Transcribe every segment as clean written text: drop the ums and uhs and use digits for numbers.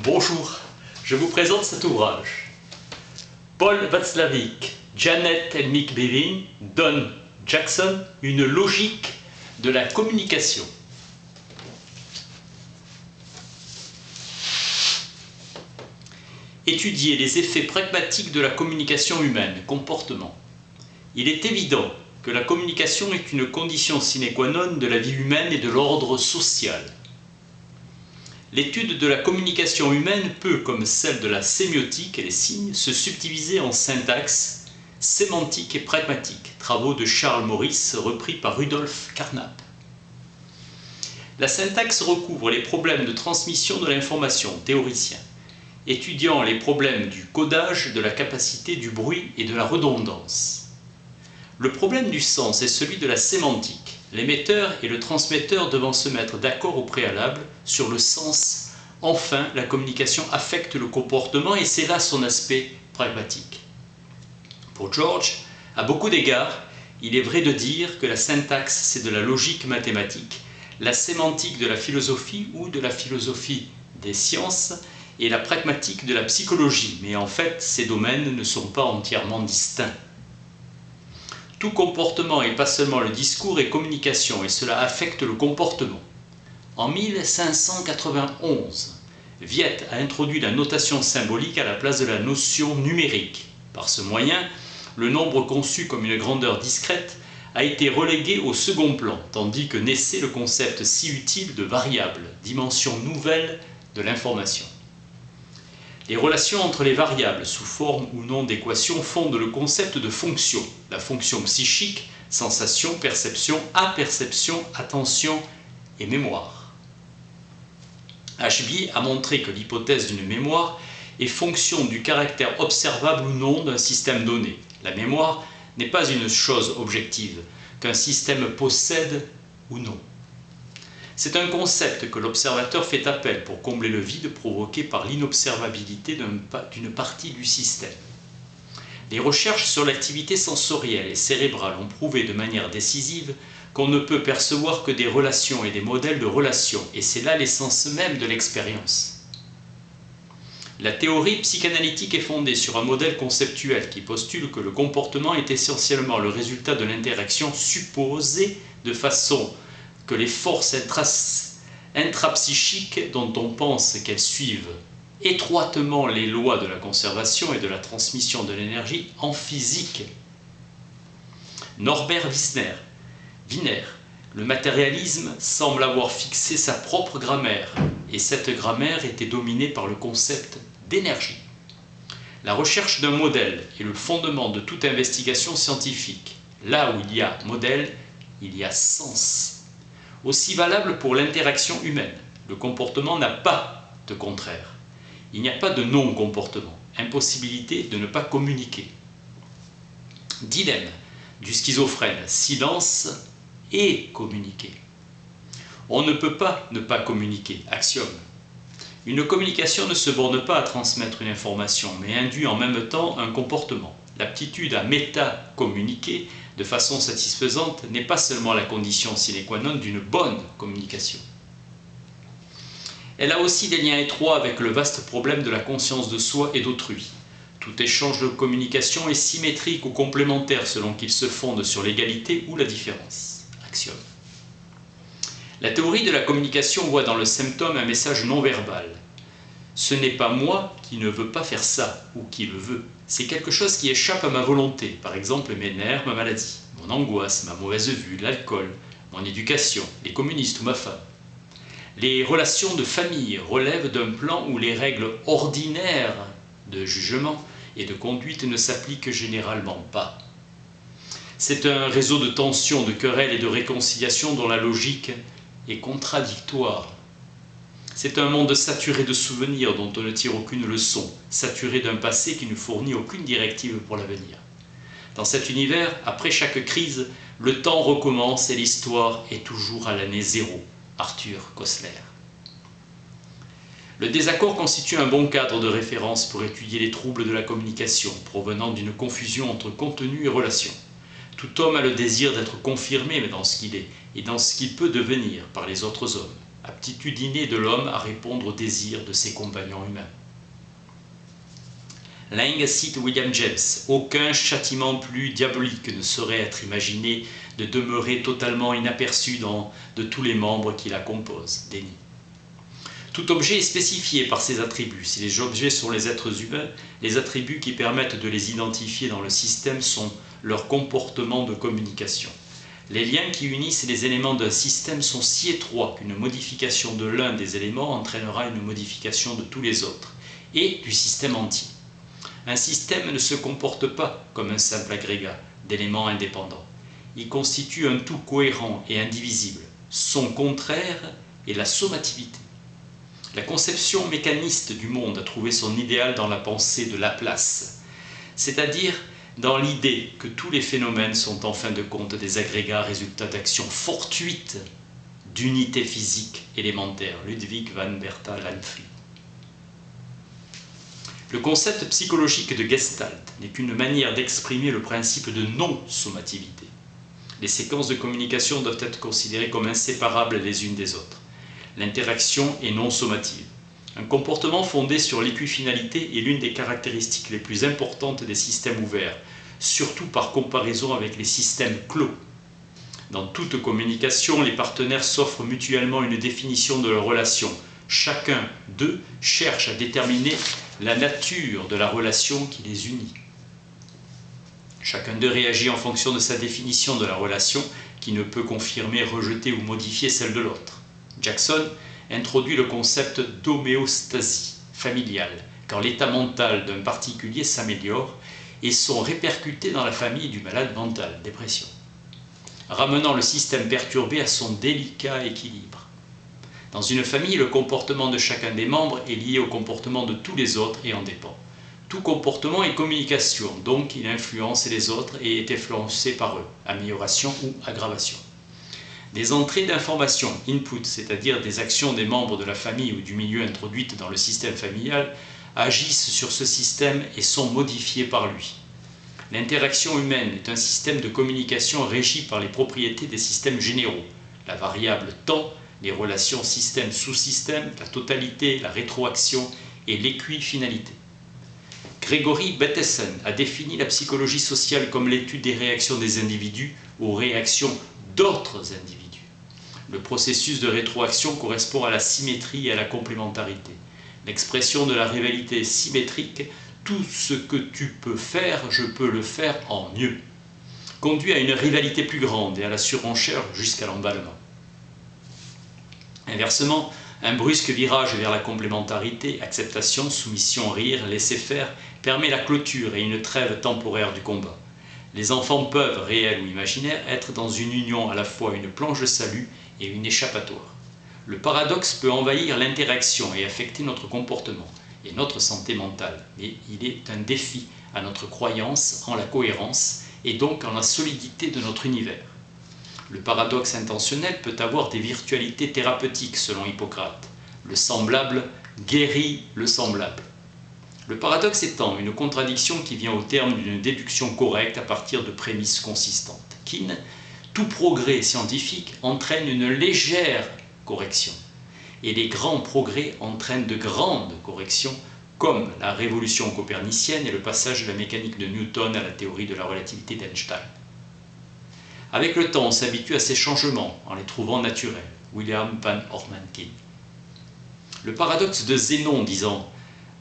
Bonjour, je vous présente cet ouvrage. Paul Watzlawick, Janet et Mick Bevin donnent Jackson une logique de la communication. Étudier les effets pragmatiques de la communication humaine, comportement. Il est évident que la communication est une condition sine qua non de la vie humaine et de l'ordre social. L'étude de la communication humaine peut, comme celle de la sémiotique et les signes, se subdiviser en syntaxe, sémantique et pragmatique, travaux de Charles Morris repris par Rudolf Carnap. La syntaxe recouvre les problèmes de transmission de l'information, théoricien, étudiant les problèmes du codage, de la capacité du bruit et de la redondance. Le problème du sens est celui de la sémantique, l'émetteur et le transmetteur devant se mettre d'accord au préalable sur le sens. Enfin, la communication affecte le comportement et c'est là son aspect pragmatique. Pour George, à beaucoup d'égards, il est vrai de dire que la syntaxe, c'est de la logique mathématique, la sémantique de la philosophie ou de la philosophie des sciences et la pragmatique de la psychologie, mais en fait, ces domaines ne sont pas entièrement distincts. Tout comportement et pas seulement le discours est communication et cela affecte le comportement. En 1591, Viette a introduit la notation symbolique à la place de la notion numérique. Par ce moyen, le nombre conçu comme une grandeur discrète a été relégué au second plan, tandis que naissait le concept si utile de variable, dimension nouvelle de l'information. Les relations entre les variables, sous forme ou non d'équations, fondent le concept de fonction. La fonction psychique, sensation, perception, apperception, attention et mémoire. Ashby a montré que l'hypothèse d'une mémoire est fonction du caractère observable ou non d'un système donné. La mémoire n'est pas une chose objective qu'un système possède ou non. C'est un concept que l'observateur fait appel pour combler le vide provoqué par l'inobservabilité d'une partie du système. Les recherches sur l'activité sensorielle et cérébrale ont prouvé de manière décisive qu'on ne peut percevoir que des relations et des modèles de relations, et c'est là l'essence même de l'expérience. La théorie psychanalytique est fondée sur un modèle conceptuel qui postule que le comportement est essentiellement le résultat de l'interaction supposée de façon que les forces intrapsychiques dont on pense qu'elles suivent étroitement les lois de la conservation et de la transmission de l'énergie en physique. Norbert Wiener, le matérialisme semble avoir fixé sa propre grammaire, et cette grammaire était dominée par le concept d'énergie. La recherche d'un modèle est le fondement de toute investigation scientifique. Là où il y a modèle, il y a sens. Aussi valable pour l'interaction humaine. Le comportement n'a pas de contraire. Il n'y a pas de non-comportement. Impossibilité de ne pas communiquer. Dilemme du schizophrène. Silence et communiquer. On ne peut pas ne pas communiquer. Axiome. Une communication ne se borne pas à transmettre une information, mais induit en même temps un comportement. L'aptitude à méta-communiquer de façon satisfaisante n'est pas seulement la condition sine qua non d'une bonne communication. Elle a aussi des liens étroits avec le vaste problème de la conscience de soi et d'autrui. Tout échange de communication est symétrique ou complémentaire selon qu'il se fonde sur l'égalité ou la différence. Axiome. La théorie de la communication voit dans le symptôme un message non verbal. Ce n'est pas moi qui ne veux pas faire ça ou qui le veux. C'est quelque chose qui échappe à ma volonté, par exemple mes nerfs, ma maladie, mon angoisse, ma mauvaise vue, l'alcool, mon éducation, les communistes ou ma femme. Les relations de famille relèvent d'un plan où les règles ordinaires de jugement et de conduite ne s'appliquent généralement pas. C'est un réseau de tensions, de querelles et de réconciliation dont la logique est contradictoire. C'est un monde saturé de souvenirs dont on ne tire aucune leçon, saturé d'un passé qui ne fournit aucune directive pour l'avenir. Dans cet univers, après chaque crise, le temps recommence et l'histoire est toujours à l'année zéro. Arthur Koestler. Le désaccord constitue un bon cadre de référence pour étudier les troubles de la communication, provenant d'une confusion entre contenu et relation. Tout homme a le désir d'être confirmé dans ce qu'il est et dans ce qu'il peut devenir par les autres hommes. aptitude innée de l'homme à répondre aux désirs de ses compagnons humains. Laing cite William James, « Aucun châtiment plus diabolique ne saurait être imaginé de demeurer totalement inaperçu de tous les membres qui la composent. » Déni. Tout objet est spécifié par ses attributs. Si les objets sont les êtres humains, les attributs qui permettent de les identifier dans le système sont leur comportement de communication. Les liens qui unissent les éléments d'un système sont si étroits qu'une modification de l'un des éléments entraînera une modification de tous les autres et du système entier. Un système ne se comporte pas comme un simple agrégat d'éléments indépendants. Il constitue un tout cohérent et indivisible. Son contraire est la sommativité. La conception mécaniste du monde a trouvé son idéal dans la pensée de Laplace, c'est-à-dire dans l'idée que tous les phénomènes sont en fin de compte des agrégats résultats d'actions fortuites d'unités physiques élémentaires. Ludwig van Bertalanffy. Le concept psychologique de Gestalt n'est qu'une manière d'exprimer le principe de non-sommativité. Les séquences de communication doivent être considérées comme inséparables les unes des autres. L'interaction est non sommative. Un comportement fondé sur l'équifinalité est l'une des caractéristiques les plus importantes des systèmes ouverts, surtout par comparaison avec les systèmes clos. Dans toute communication, les partenaires s'offrent mutuellement une définition de leur relation. Chacun d'eux cherche à déterminer la nature de la relation qui les unit. Chacun d'eux réagit en fonction de sa définition de la relation qui ne peut confirmer, rejeter ou modifier celle de l'autre. Jackson introduit le concept d'homéostasie familiale, quand l'état mental d'un particulier s'améliore et sont répercutés dans la famille du malade mental, dépression, ramenant le système perturbé à son délicat équilibre. Dans une famille, le comportement de chacun des membres est lié au comportement de tous les autres et en dépend. Tout comportement est communication, donc il influence les autres et est influencé par eux, amélioration ou aggravation. Des entrées d'informations, input, c'est-à-dire des actions des membres de la famille ou du milieu introduites dans le système familial, agissent sur ce système et sont modifiées par lui. L'interaction humaine est un système de communication régi par les propriétés des systèmes généraux, la variable temps, les relations système-sous-système, la totalité, la rétroaction et l'équifinalité. Gregory Bateson a défini la psychologie sociale comme l'étude des réactions des individus aux réactions d'autres individus. Le processus de rétroaction correspond à la symétrie et à la complémentarité. L'expression de la rivalité symétrique, tout ce que tu peux faire, je peux le faire en mieux, conduit à une rivalité plus grande et à la surenchère jusqu'à l'emballement. Inversement, un brusque virage vers la complémentarité, acceptation, soumission, rire, laisser-faire, permet la clôture et une trêve temporaire du combat. Les enfants peuvent, réels ou imaginaires, être dans une union à la fois une planche de salut et une échappatoire. Le paradoxe peut envahir l'interaction et affecter notre comportement et notre santé mentale, mais il est un défi à notre croyance en la cohérence et donc en la solidité de notre univers. Le paradoxe intentionnel peut avoir des virtualités thérapeutiques selon Hippocrate. Le semblable guérit le semblable. Le paradoxe étant une contradiction qui vient au terme d'une déduction correcte à partir de prémices consistantes. Kin, tout progrès scientifique entraîne une légère correction. Et les grands progrès entraînent de grandes corrections, comme la révolution copernicienne et le passage de la mécanique de Newton à la théorie de la relativité d'Einstein. Avec le temps, on s'habitue à ces changements en les trouvant naturels. William van Ormankey. Le paradoxe de Zénon disant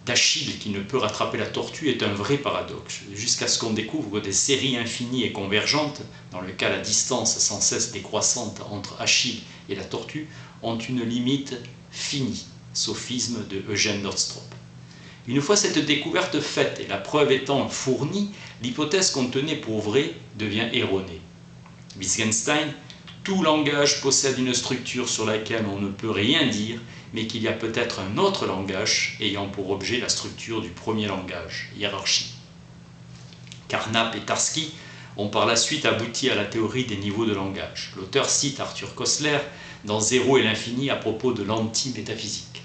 d'Achille qui ne peut rattraper la tortue est un vrai paradoxe, jusqu'à ce qu'on découvre que des séries infinies et convergentes, dans le cas la distance sans cesse décroissante entre Achille et la tortue, ont une limite finie, sophisme de Eugène Nordström. Une fois cette découverte faite et la preuve étant fournie, l'hypothèse qu'on tenait pour vraie devient erronée. Wittgenstein, tout langage possède une structure sur laquelle on ne peut rien dire, mais qu'il y a peut-être un autre langage ayant pour objet la structure du premier langage, hiérarchie. Carnap et Tarski ont par la suite abouti à la théorie des niveaux de langage. L'auteur cite Arthur Koestler dans Zéro et l'infini à propos de l'anti-métaphysique.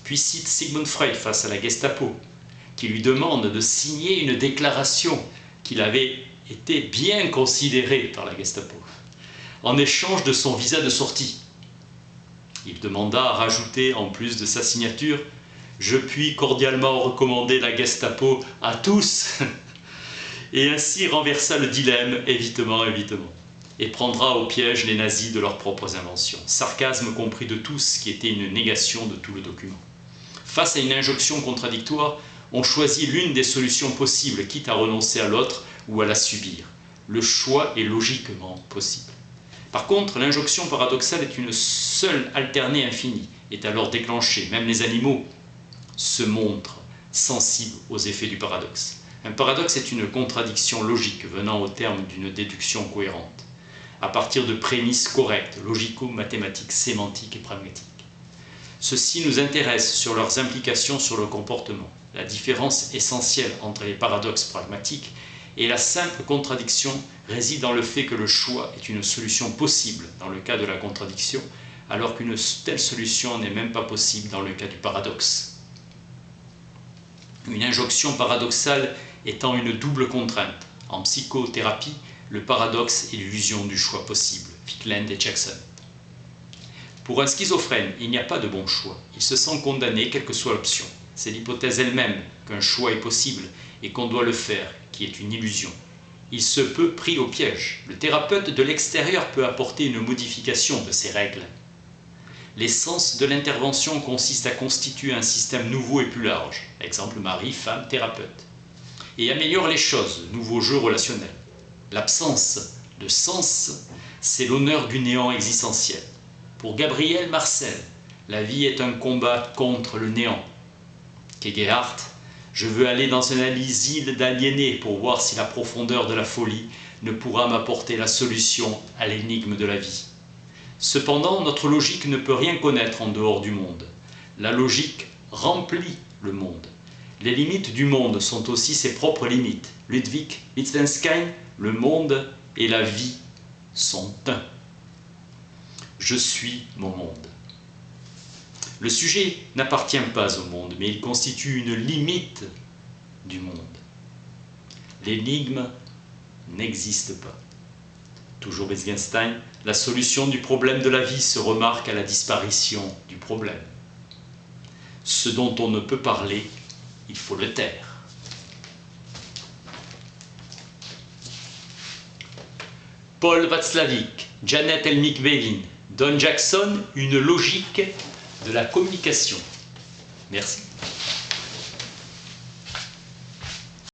Puis cite Sigmund Freud face à la Gestapo, qui lui demande de signer une déclaration qu'il avait été bien considéré par la Gestapo, en échange de son visa de sortie. Il demanda à rajouter, en plus de sa signature, « Je puis cordialement recommander la Gestapo à tous » et ainsi renversa le dilemme « évitement, évitement » et prendra au piège les nazis de leurs propres inventions. Sarcasme compris de tous, qui était une négation de tout le document. Face à une injonction contradictoire, on choisit l'une des solutions possibles, quitte à renoncer à l'autre ou à la subir. Le choix est logiquement possible. Par contre, l'injonction paradoxale est une seule alternée infinie, est alors déclenchée. Même les animaux se montrent sensibles aux effets du paradoxe. Un paradoxe est une contradiction logique venant au terme d'une déduction cohérente, à partir de prémices correctes, logico-mathématiques, sémantiques et pragmatiques. Ceux-ci nous intéressent sur leurs implications sur le comportement. La différence essentielle entre les paradoxes pragmatiques et la simple contradiction réside dans le fait que le choix est une solution possible dans le cas de la contradiction, alors qu'une telle solution n'est même pas possible dans le cas du paradoxe. Une injonction paradoxale étant une double contrainte. En psychothérapie, le paradoxe est l'illusion du choix possible. Fickland et Jackson. Pour un schizophrène, il n'y a pas de bon choix. Il se sent condamné, quelle que soit l'option. C'est l'hypothèse elle-même qu'un choix est possible et qu'on doit le faire, qui est une illusion. Il se peut pris au piège. Le thérapeute de l'extérieur peut apporter une modification de ces règles. L'essence de l'intervention consiste à constituer un système nouveau et plus large, exemple mari, femme, thérapeute, et améliore les choses, nouveau jeu relationnel. L'absence de sens, c'est l'honneur du néant existentiel. Pour Gabriel Marcel, la vie est un combat contre le néant. Kierkegaard, je veux aller dans un asile d'aliénés pour voir si la profondeur de la folie ne pourra m'apporter la solution à l'énigme de la vie. Cependant, notre logique ne peut rien connaître en dehors du monde. La logique remplit le monde. Les limites du monde sont aussi ses propres limites. Ludwig Wittgenstein, le monde et la vie sont un. Je suis mon monde. Le sujet n'appartient pas au monde, mais il constitue une limite du monde. L'énigme n'existe pas. Toujours Wittgenstein, la solution du problème de la vie se remarque à la disparition du problème. Ce dont on ne peut parler, il faut le taire. Paul Václavík, Janet Elmyk-Bevin, Don Jackson, une logique de la communication. Merci.